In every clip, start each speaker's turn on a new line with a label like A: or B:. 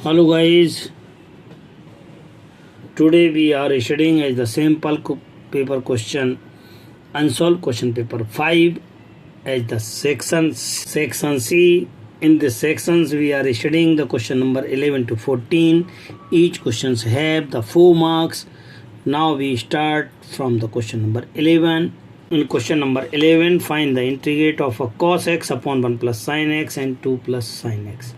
A: Hello guys, today we are studying as the sample paper question, unsolved question paper 5 as the section C. In this sections we are studying the question number 11 to 14. Each questions have the 4 marks. Now we start from the question number 11. In question number 11, find the integrate of a cos x upon 1 plus sin x and 2 plus sin x.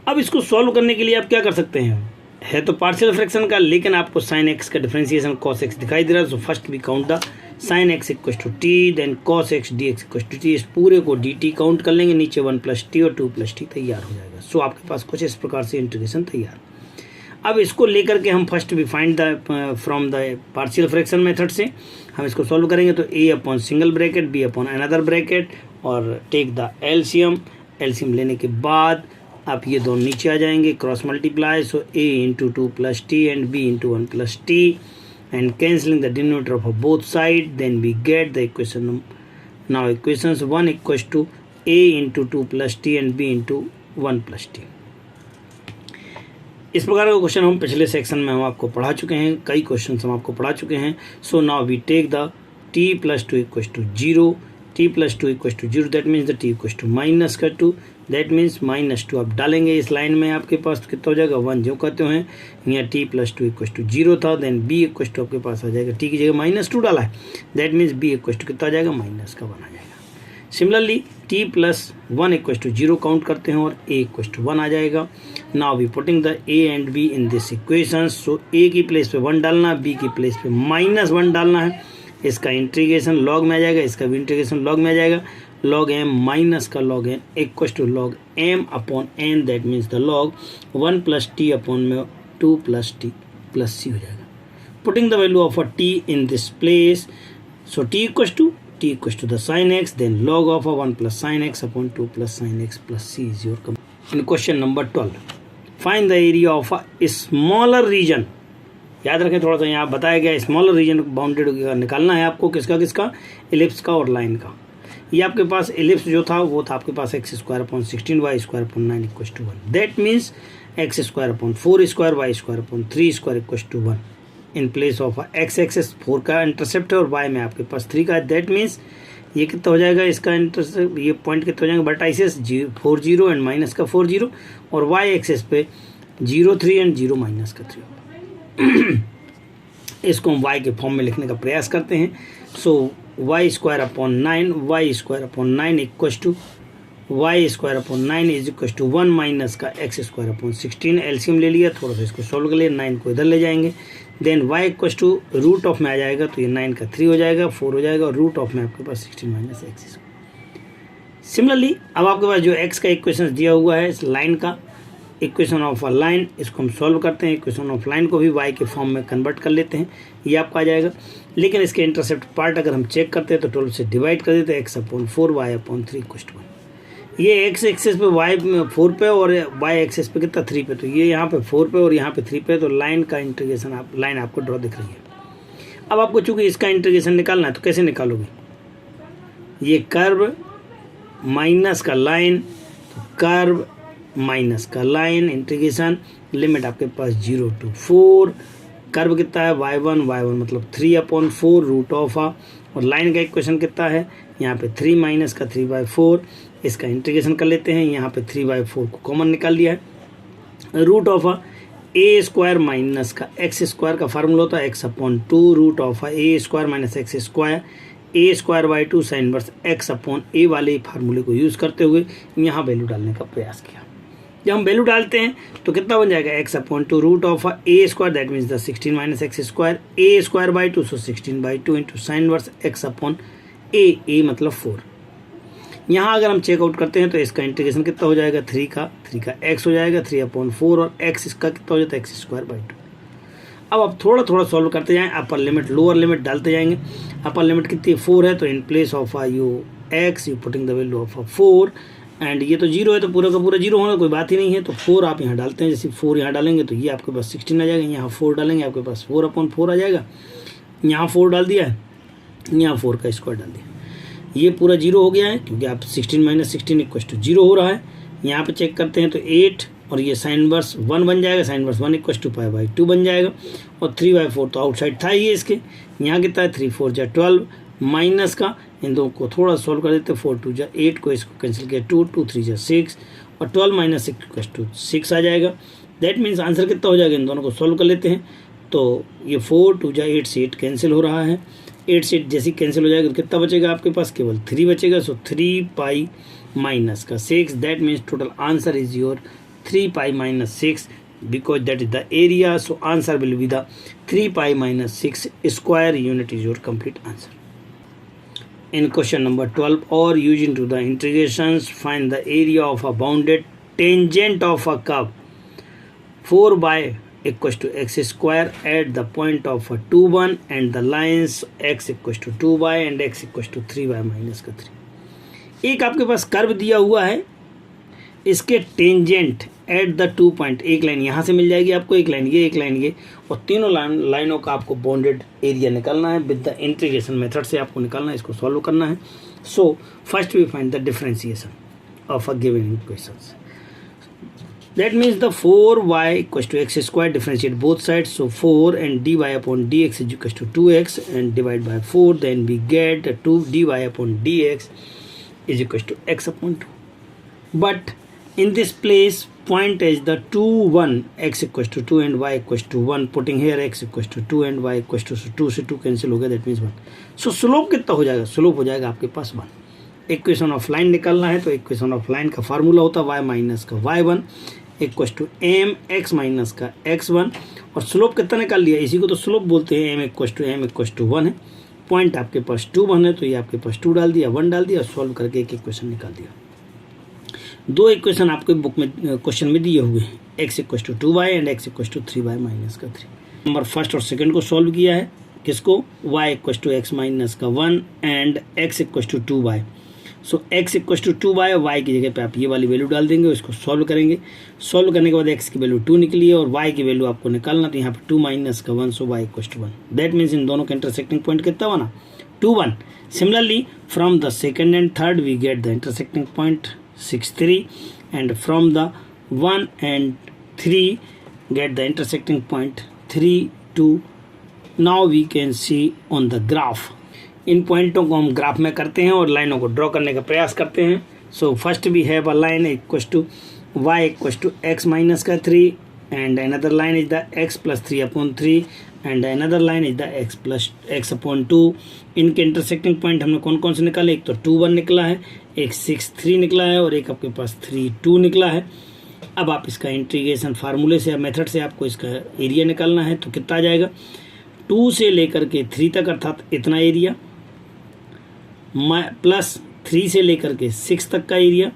A: अब इसको solve करने के लिए आप क्या कर सकते हैं, है तो पार्शियल फ्रैक्शन का, लेकिन आपको साइन एक्स का डिफरेंशिएशन कॉस एक्स दिखाई दे रहा है. So first we count the sine x equal to t, then cos x d x equal to t. इस पूरे को डी टी काउंट कर लेंगे, नीचे 1 प्लस टी और 2 प्लस टी तैयार हो जाएगा. सो आपके पास कुछ इस प्रकार से इंटीग्रेशन तैयार. अब इसको लेकर के हम first we find the from the partial fraction method से हम इसको सॉल्व करेंगे. तो A upon single bracket B upon another bracket और टेक द एलसीएम. एलसीएम लेने के बाद आप ये दोनों नीचे आ जाएंगे, cross multiply. So A into 2 plus T and B into 1 plus T and cancelling the denominator of both side, then we get the equation. Now equations 1 equals to a into 2 plus T and B into 1 plus t. इस प्रकार का question हम पिछले section में हम आपको पढ़ा चुके हैं, कई क्वेश्चन हम आपको पढ़ा चुके हैं. So now we take the t plus 2 equals to 0, t plus 2 equals to 0, that means the t equals to minus का 2, दैट मीन्स माइनस 2 आप डालेंगे इस लाइन में. आपके पास कितना हो जाएगा 1, जो कहते हैं यहाँ टी प्लस 2 इक्वल्स टू 0 था. देन बी इक्वल्स टू आपके पास आ जाएगा, टी की जगह माइनस 2 डाला है, that means B equals to कितना आ जाएगा माइनस का 1 आ जाएगा. Similarly T plus 1 equals to 0 count करते हैं और ए इक्वल्स टू 1 आ जाएगा. Now we putting the A and B in this equation. So A की प्लेस पे 1 डालना, बी की प्लेस पे माइनस 1 डालना है. इसका इंटीग्रेशन लॉग में आ जाएगा, इसका भी इंटीग्रेशन लॉग में आ जाएगा. log m माइनस का log n equals to log m upon n, that means the log 1 plus t upon में 2 प्लस टी प्लस सी हो जाएगा. Putting the value of a t in this place. So t equals to the sin x, then log of a 1 plus sin x upon 2 plus sin x plus c is your. In question number 12, find the area of a smaller region. याद रखें थोड़ा सा, यहाँ बताया गया smaller reason bounded निकालना है आपको, किसका इलिप्स का और लाइन का. ये आपके पास एलिप्स जो था वो था आपके पास X square upon 16 Y square upon 9 equals to 1. That means X square upon 4 square Y square upon 3 square equals to 1. In place of X axis 4 का इंटरसेप्ट है और वाई में आपके पास 3 का है. दैट मीन्स ये कितना हो जाएगा, इसका इंटरसेप्ट ये पॉइंट कितना हो जाएगा, वर्टाइसेस 4 0 एंड माइनस का 4 0 और वाई एक्सेस पे 0 3 एंड 0 माइनस का 3. इसको हम वाई के फॉर्म में लिखने का प्रयास करते हैं. So Y square upon 9, Y square upon 9 equals to Y square upon 9 is equals to 1 minus का एक्स स्क्वायर अपॉन 16. एलसीएम ले लिया, थोड़ा सा इसको सॉल्व कर लिया, 9 को इधर ले जाएंगे. Then y equals to root of में आ जाएगा, तो ये 9 का 3 हो जाएगा, 4 हो जाएगा और रूट ऑफ में आपके पास 16 माइनस एक्स. सिमिलरली अब आपके पास जो एक्स का इक्वेशन दिया हुआ है इस लाइन का, इक्वेशन ऑफ अ लाइन, इसको हम सॉल्व करते हैं. इक्वेशन ऑफ लाइन को भी y के फॉर्म में कन्वर्ट कर लेते हैं, ये आपका आ जाएगा. लेकिन इसके इंटरसेप्ट पार्ट अगर हम चेक करते हैं तो 12 से डिवाइड कर देते हैं, x upon 4 y upon 3 equals to 1. ये x एक्सेस पे y 4 पे और y एक्सेस पे कितना 3 पे, तो ये यहाँ पे 4 पे और यहाँ पे 3 पे, तो लाइन का इंटीग्रेशन लाइन आपको ड्रॉ दिख रही है. अब आपको चूँकि इसका इंटीग्रेशन निकालना है तो कैसे निकालोगे, ये कर्व माइनस का लाइन, तो कर्व माइनस का लाइन इंटीग्रेशन, लिमिट आपके पास 0 to 4. कर्व कितना है y1 मतलब 3 अपॉन 4 रूट ऑफ आ, और लाइन का इक्वेशन कितना है यहाँ पे 3 माइनस का 3/4. इसका इंटीग्रेशन कर लेते हैं, यहाँ पे 3/4 को कॉमन निकाल लिया है. Root of uh A square minus का एक्स स्क्वायर का फार्मूला होता है X upon 2 root of uh A square minus X square, A square by 2 sine inverse X upon A वाले फार्मूले को यूज़ करते हुए यहाँ वैल्यू डालने का प्रयास किया. जब हम वैल्यू डालते हैं तो कितना बन जाएगा, X upon 2 root of A square, that means the 16 minus X square, A square by 2, so 16/2 into sine inverse X upon A मतलब 4. यहाँ अगर हम चेकआउट करते हैं तो इसका इंटीग्रेशन कितना हो जाएगा, 3 का एक्स हो जाएगा, 3 अपॉन 4 और एक्स इसका कितना हो जाता है एक्स स्क्वायर बाई 2. अब आप थोड़ा सॉल्व करते जाएँ, अपर लिमिट लोअर लिमिट डालते जाएंगे. अपर लिमिट कितनी 4 है, तो इन place of you x you putting the value of 4 and ये तो 0 है तो पूरा का पूरा 0 होना कोई बात ही नहीं है. तो 4 आप यहाँ डालते हैं, जैसे 4 यहाँ डालेंगे तो ये आपके पास 16 आ जाएगा, यहाँ 4 डालेंगे आपके पास 4 अपॉन 4 आ जाएगा. यहाँ 4 डाल दिया है, यहाँ 4 का स्क्वायर डाल दिया, ये पूरा 0 हो गया है क्योंकि आप 16 माइनस 16 इक्वल्स टू 0 हो रहा है. यहाँ पे चेक करते हैं तो 8 और ये साइन इनवर्स 1 बन जाएगा, sine inverse 1 equal to pi by 2 बन जाएगा। और 3/4 तो आउटसाइड था ही इसके, यहाँ कितना है 3 4 जा 12 माइनस का, इन दो को थोड़ा सॉल्व कर देते हैं, 4 2 जा 8 को इसको कैंसिल किया 2 2 3 जा 6 और 12 माइनस 6 इक्वल टू 6 आ जाएगा। दैट मीन्स आंसर कितना हो जाएगा, इन दोनों को सॉल्व कर लेते हैं। तो ये 4 2 जा 8 से 8 कैंसिल हो रहा है, 8 से 8 जैसे कैंसिल हो जाएगा तो कितना बचेगा आपके पास, केवल 3 बचेगा। सो 3 पाई माइनस का 6, that means total answer is your 3 pi minus 6 because that is the area. So answer will be the 3 pi minus 6 square unit is your complete answer. In question number 12, or using to the integrations, find the area of a bounded tangent of a curve 4 by equals to x square at the point of a 2 1 and the lines x equals to 2 by and x equals to 3 by minus का 3। एक आपके पास curve दिया हुआ है, इसके tangent at the 2 point, एक line यहाँ से मिल जाएगी आपको, एक लाइन ये, एक लाइन ये, और तीनों लाइनों का आपको बाउंडेड एरिया निकालना है विद द इंटीग्रेशन मेथड से आपको निकालना है, इसको सॉल्व करना है। So first we find the differentiation of a given equations. That means the 4y equals to x square, differentiate both sides, so 4 and dy upon dx is equals to 2x and divide by 4, then we get 2 dy upon dx is equals to x upon 2. But in this place point is the 2 1, x equals to 2 and y equals to 1, putting here x equals to 2 and y equals to 2 से 2 cancel हो गया, that means 1। So slope कितना हो जाएगा, slope हो जाएगा आपके पास 1। Equation of line निकालना है तो इक्वेशन ऑफ लाइन का फार्मूला होता है y माइनस का y1 equals to m x minus का x1, और स्लोप कितना निकाल लिया, इसी को तो स्लोप बोलते हैं। m इक्वल्स टू 1 है, पॉइंट आपके पास 2 1 है तो ये आपके पास 2 डाल दिया, 1 डाल दिया, सॉल्व करके एक इक्वेशन निकाल दिया। दो इक्वेशन आपके बुक में क्वेश्चन में दिए हुए हैं, x equals to 2y and x equals to 3y minus का 3। नंबर फर्स्ट और सेकंड को सॉल्व किया है, किसको, y equals to x minus का 1 and x equals to 2y। So x equals to 2y, y की जगह पे आप ये वाली वैल्यू डाल देंगे, इसको सॉल्व करेंगे। सॉल्व करने के बाद x की वैल्यू 2 निकली है और y की वैल्यू आपको निकालना, तो यहाँ पे 2 माइनस का 1, so y equals to 1। That means इन दोनों का इंटरसेक्टिंग पॉइंट कितना बना, 2 1। Similarly from the second and third we get the intersecting point 6 3, and from the 1 and 3 get the intersecting point 3 2। now we can see on the graph, इन पॉइंटों को हम graph में करते हैं और लाइनों को ड्रॉ करने का प्रयास करते हैं। So first we have a line equals to y equals to x minus का 3 and another line is the x plus 3 upon 3 and another line is the x plus x upon 2। इनके intersecting point हमने कौन कौन से निकाले, एक तो 2 1 निकला है, एक 6 3 निकला है और एक आपके पास 3 2 निकला है। अब आप इसका इंटीग्रेशन फार्मूले से या मेथड से आपको इसका एरिया निकालना है, तो कितना आ जाएगा, 2 से लेकर के 3 तक अर्थात इतना एरिया, प्लस 3 से लेकर के 6 तक का एरिया,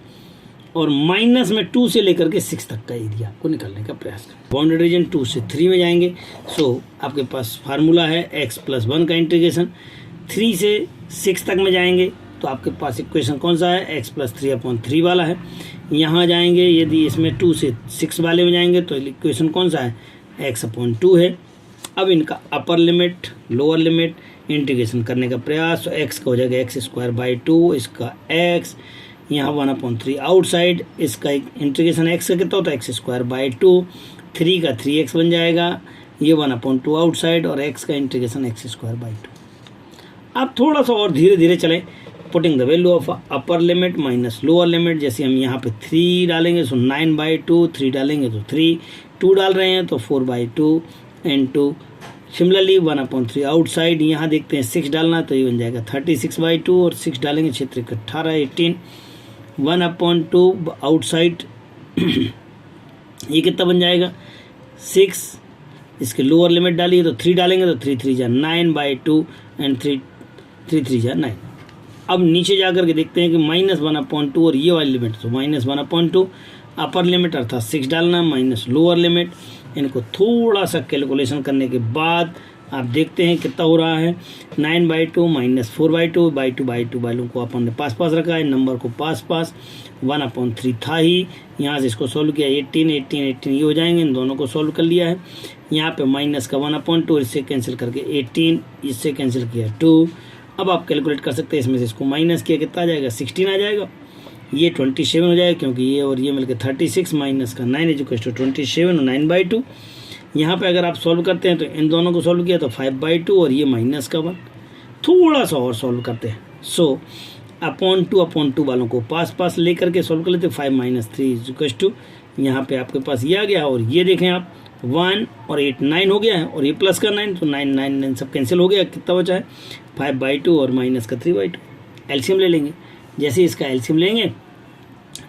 A: और माइनस में 2 से लेकर के 6 तक का एरिया आपको निकालने का प्रयास करें। बाउंडेड रीजन 2 से 3 में जाएंगे। सो आपके पास फार्मूला है x प्लस 1 का इंटीग्रेशन, 3 से 6 तक में जाएंगे तो आपके पास इक्वेशन कौन सा है, x प्लस 3 अपॉन 3 वाला है। यहाँ जाएंगे, यदि इसमें 2 से 6 वाले में जाएंगे तो इक्वेशन कौन सा है, x अपॉन 2 है। अब इनका upper limit lower limit integration करने का प्रयास, तो x का हो जाएगा एक्स स्क्वायर बाई 2, इसका x, यहाँ 1/3 आउटसाइड, इसका इंटीग्रेशन x का कितना होता है, एक्स स्क्वायर बाई 2, 3 का 3x बन जाएगा, ये 1/2 आउटसाइड और x का इंटीग्रेशन एक्स स्क्वायर बाई 2। अब थोड़ा सा और धीरे धीरे चलें, putting the value of upper limit minus lower limit. जैसे हम यहाँ पे 3 डालेंगे सो 9/2, 3 डालेंगे तो 3, 2 डाल रहे हैं तो 4/2 into सिमिलरली 1/3 आउटसाइड, यहाँ देखते हैं 6 डालना तो ये बन जाएगा 36/2 और 6 डालेंगे 6 3 18 18, 1/2 आउटसाइड ये कितना बन जाएगा 6, इसके लोअर लिमिट डालिए तो 3 डालेंगे तो 3 3 जा 9/2 एंड 3 3 जा 9। अब नीचे जा कर के देखते हैं कि -1/2 और ये वाली लिमिट, तो -1/2 अपर लिमिट अर्थात 6 डालना माइनस लोअर लिमिट। इनको थोड़ा सा कैलकुलेशन करने के बाद आप देखते हैं कितना हो रहा है, 9/2 माइनस 4/2 वैल्यू को अपन ने पास पास रखा है, नंबर को पास 1/3 था ही, यहाँ से इसको सॉल्व किया 18 ये हो जाएंगे, इन दोनों को सॉल्व कर लिया है। यहाँ पे माइनस का 1/2 इससे कैंसिल करके 18, इससे कैंसिल किया 2। अब आप कैलकुलेट कर सकते हैं, इसमें से इसको माइनस किया कितना आ जाएगा 16 आ जाएगा। ये 27 हो जाएगा, क्योंकि ये और ये मिलकर 36 माइनस का 9 इज इक्वल टू 27 और 9/2। यहाँ पे अगर आप सॉल्व करते हैं तो इन दोनों को सॉल्व किया तो 5/2 और ये माइनस का 1। थोड़ा सा और सॉल्व करते हैं। सो अपॉन टू वालों को पास लेकर के सॉल्व कर लेते हैं। 5 - 3 इज इक्वल टू, यहाँ पे आपके पास ये आ गया और ये देखें आप 1 और 8 9 हो गया है और ये प्लस का 9, तो 9 सब कैंसिल हो गया। कितना बचा है 5/2 और माइनस का 3/2। एलसीएम ले लेंगे। जैसे इसका एलसीएम लेंगे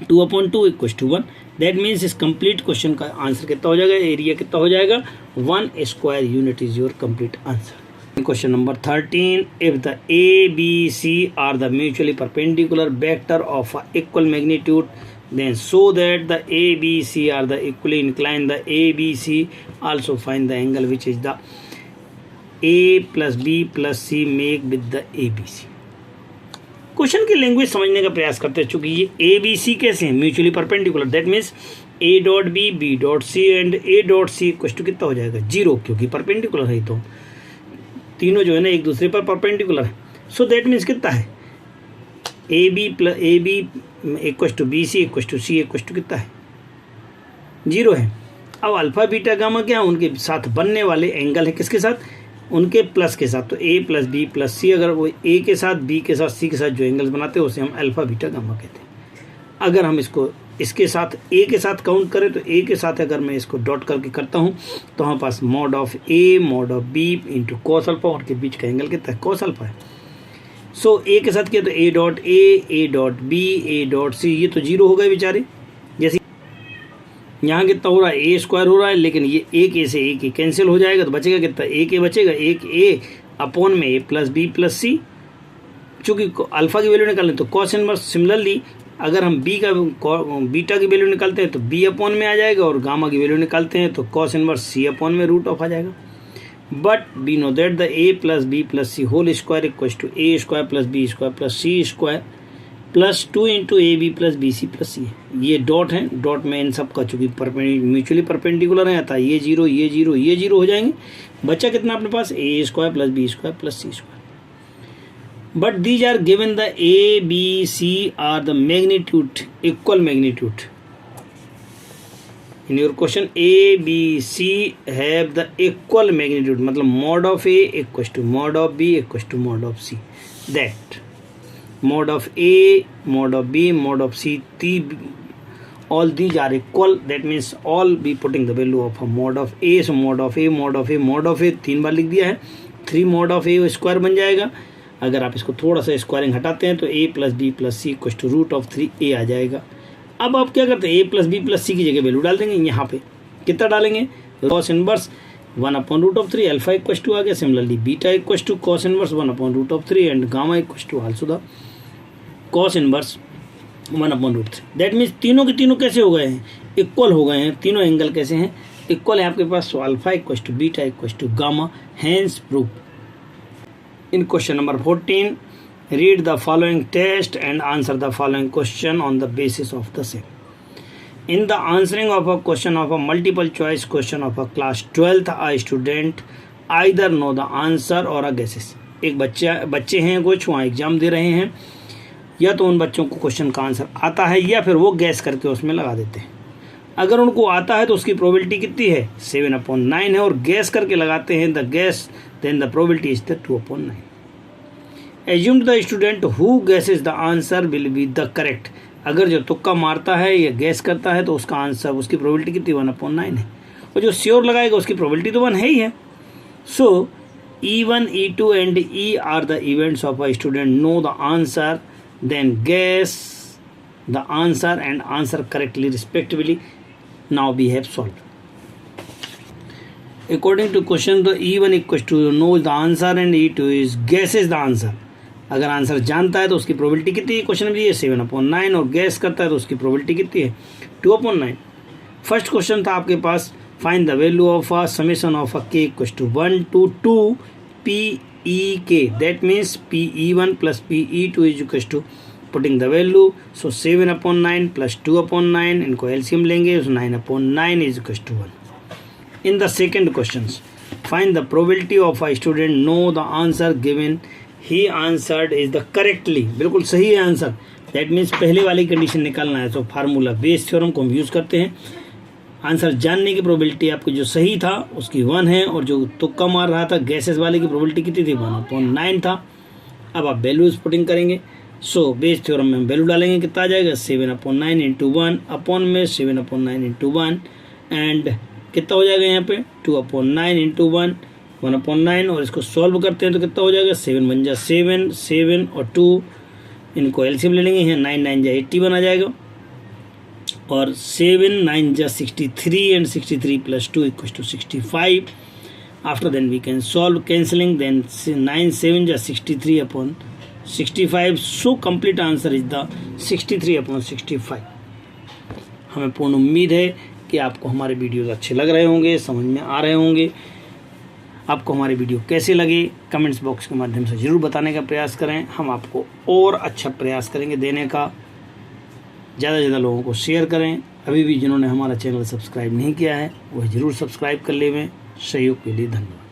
A: 2/2 इक्वल टू 1। दैट मीन्स इस कंप्लीट क्वेश्चन का आंसर कितना हो जाएगा, एरिया कितना हो जाएगा, 1 square unit is your complete answer. Question number 13, if the A B C are the mutually perpendicular vector of equal magnitude then so that the ABC are the equally inclined, the ABC also find the angle which is the A plus B plus C make with the ABC। Question की language समझने का प्रयास करते हैं। चूंकि ये ABC कैसे हैं, mutually perpendicular, that means A dot B, B dot C and A dot C equal कितना हो जाएगा 0, क्योंकि परपेंडिकुलर है। तो तीनों जो है ना एक दूसरे पर परपेंडिकुलर है। सो दैट मीन्स कितना है AB equal to BC equal to C equal to कितना है 0 है। अब अल्फा बीटा गामा क्या है, उनके साथ बनने वाले एंगल है, किसके साथ, उनके प्लस के साथ। तो A plus B plus C, अगर वो A के साथ B के साथ C के साथ जो एंगल्स बनाते हैं उसे हम अल्फा बीटा गामा कहते हैं। अगर हम इसको इसके साथ A के साथ काउंट करें तो A के साथ अगर मैं इसको डॉट करके करता हूँ तो हमारे पास mod of A mod of B into cos alpha, और के बीच का एंगल कितना है कॉस अल्फा है। सो A के साथ किया तो A dot B, A dot C, ये तो 0 हो गए बेचारे। जैसे यहाँ कितना हो रहा है A स्क्वायर हो रहा है, लेकिन ये एक A से एक कैंसिल हो जाएगा तो बचेगा कितना, एक A बचेगा, एक A अपॉन में A plus B plus C। चूँकि अल्फा की वैल्यू निकालें तो कॉस इनवर्स, सिमिलरली अगर हम बीटा की वैल्यू निकालते हैं तो B अपॉन में आ जाएगा, और गामा की वैल्यू निकालते हैं तो कॉस इनवर्स C अपॉन में रूट ऑफ आ जाएगा। But we know that the A plus B plus C whole square equals to A square plus B square plus C square plus 2 into AB plus BC plus C। ये dot है, dot में इन सब का चूंकि mutually perpendicular है, आता ये 0 ये 0 ये 0 हो जाएंगे। बच्चा कितना अपने पास A square plus B square plus C square. But these are given the A B C are the magnitude equal magnitude. In your question A, B, C have the equal magnitude, मतलब mod of A equals to mod of B equals to mod of C। That mod of A, mod of B, mod of C, all these are equal। That means all be putting the value of a mod of A। So mod of A, mod of A, mod of A 3 बार लिख दिया है, 3 mod of A square बन जाएगा। अगर आप इसको थोड़ा सा स्क्वायरिंग हटाते हैं तो A plus B plus C equal to root of 3A आ जाएगा। अब आप क्या करते हैं A plus B plus C की जगह वैल्यू डाल देंगे। यहाँ पे कितना डालेंगे, cos inverse 1/√3 alpha equal to आ गया। Similarly beta equal to cos inverse 1/√3 and gamma equal to also the cos inverse 1/√3। That means तीनों के तीनों कैसे हो गए हैं, इक्वल हो गए हैं। तीनों एंगल कैसे हैं, इक्वल है आपके पास। Alpha equal to beta equal to gamma, hence proof. In question number 14, read the following test and answer the following question on the basis of the same। In the answering of a question of a multiple choice question of a class 12th, a student either know the answer or a guesses। एक बच्चे हैं कुछ वहाँ exam दे रहे हैं, या तो उन बच्चों को क्वेश्चन का आंसर आता है या फिर वो गैस करके उसमें लगा देते हैं। अगर उनको आता है तो उसकी प्रोबेबिलिटी कितनी है 7/9 है, और गैस करके लगाते हैं the guess, then the probability is the 2/9। Assume the student who guesses the answer will be the correct। अगर जो तुक्का मारता है या गैस करता है तो उसका आंसर, उसकी प्रोबेबिलिटी कितनी 1/9 है, और जो श्योर लगाएगा उसकी प्रोबेबिलिटी तो 1 है ही है। सो E1, E2 and E are the events of a student know the answer, then guess the answer and answer correctly respectively। Now we have solved। According to question, the E1 equals to knows the answer and E2 is guesses the answer। अगर answer जानता है तो उसकी probability कितनी है, question में दिए 7/9, और गैस करता है तो उसकी प्रोबेबिलिटी कितनी है 2/9। फर्स्ट क्वेश्चन था आपके पास, find the value of a summation of a k equal to 1 to 2 PEK। That means PE1 plus PE2 is equal to putting the value. So 7/9 plus 2/9, इनको एलसीएम लेंगे, 9/9 is equal to 1। In the second question, find the probability of a student know the answer given. He answered is the correctly, बिल्कुल सही है answer, that means पहले वाली condition निकालना है। तो फार्मूला बेस थ्योरम को हम यूज़ करते हैं। आंसर जानने की प्रोबेबिलिटी आपको जो सही था उसकी 1 है, और जो तुक्का मार रहा था गैसेस वाले की प्रोबेबिलिटी कितनी थी, 1/9 था। अब आप वैल्यूज पुटिंग करेंगे। सो बेस थ्योरम में हम वैल्यू डालेंगे, कितना आ जाएगा 7/9 इंटू 1 अपॉन में 7/9 इंटू 1 एंड कितना हो जाएगा यहाँ पे 2/9 इंटू 1 1/9, और इसको सॉल्व करते हैं तो कितना हो जाएगा 7 1 जा 7 7 और 2 इनको एलसीएम ले लेंगे, यहाँ 9 9 जा 81 आ जाएगा, और 7 9 जा 63 and 63 plus 2 equal to 65। After then we can solve cancelling, then 9 7 जा 63 upon 65। So complete answer is the 63/65। हमें पूर्ण उम्मीद है कि आपको हमारे वीडियोस अच्छे लग रहे होंगे, समझ में आ रहे होंगे। आपको हमारे वीडियो कैसे लगे कमेंट्स बॉक्स के माध्यम से ज़रूर बताने का प्रयास करें। हम आपको और अच्छा प्रयास करेंगे देने का। ज़्यादा से ज़्यादा लोगों को शेयर करें। अभी भी जिन्होंने हमारा चैनल सब्सक्राइब नहीं किया है वह ज़रूर सब्सक्राइब कर लें। सहयोग के लिए धन्यवाद।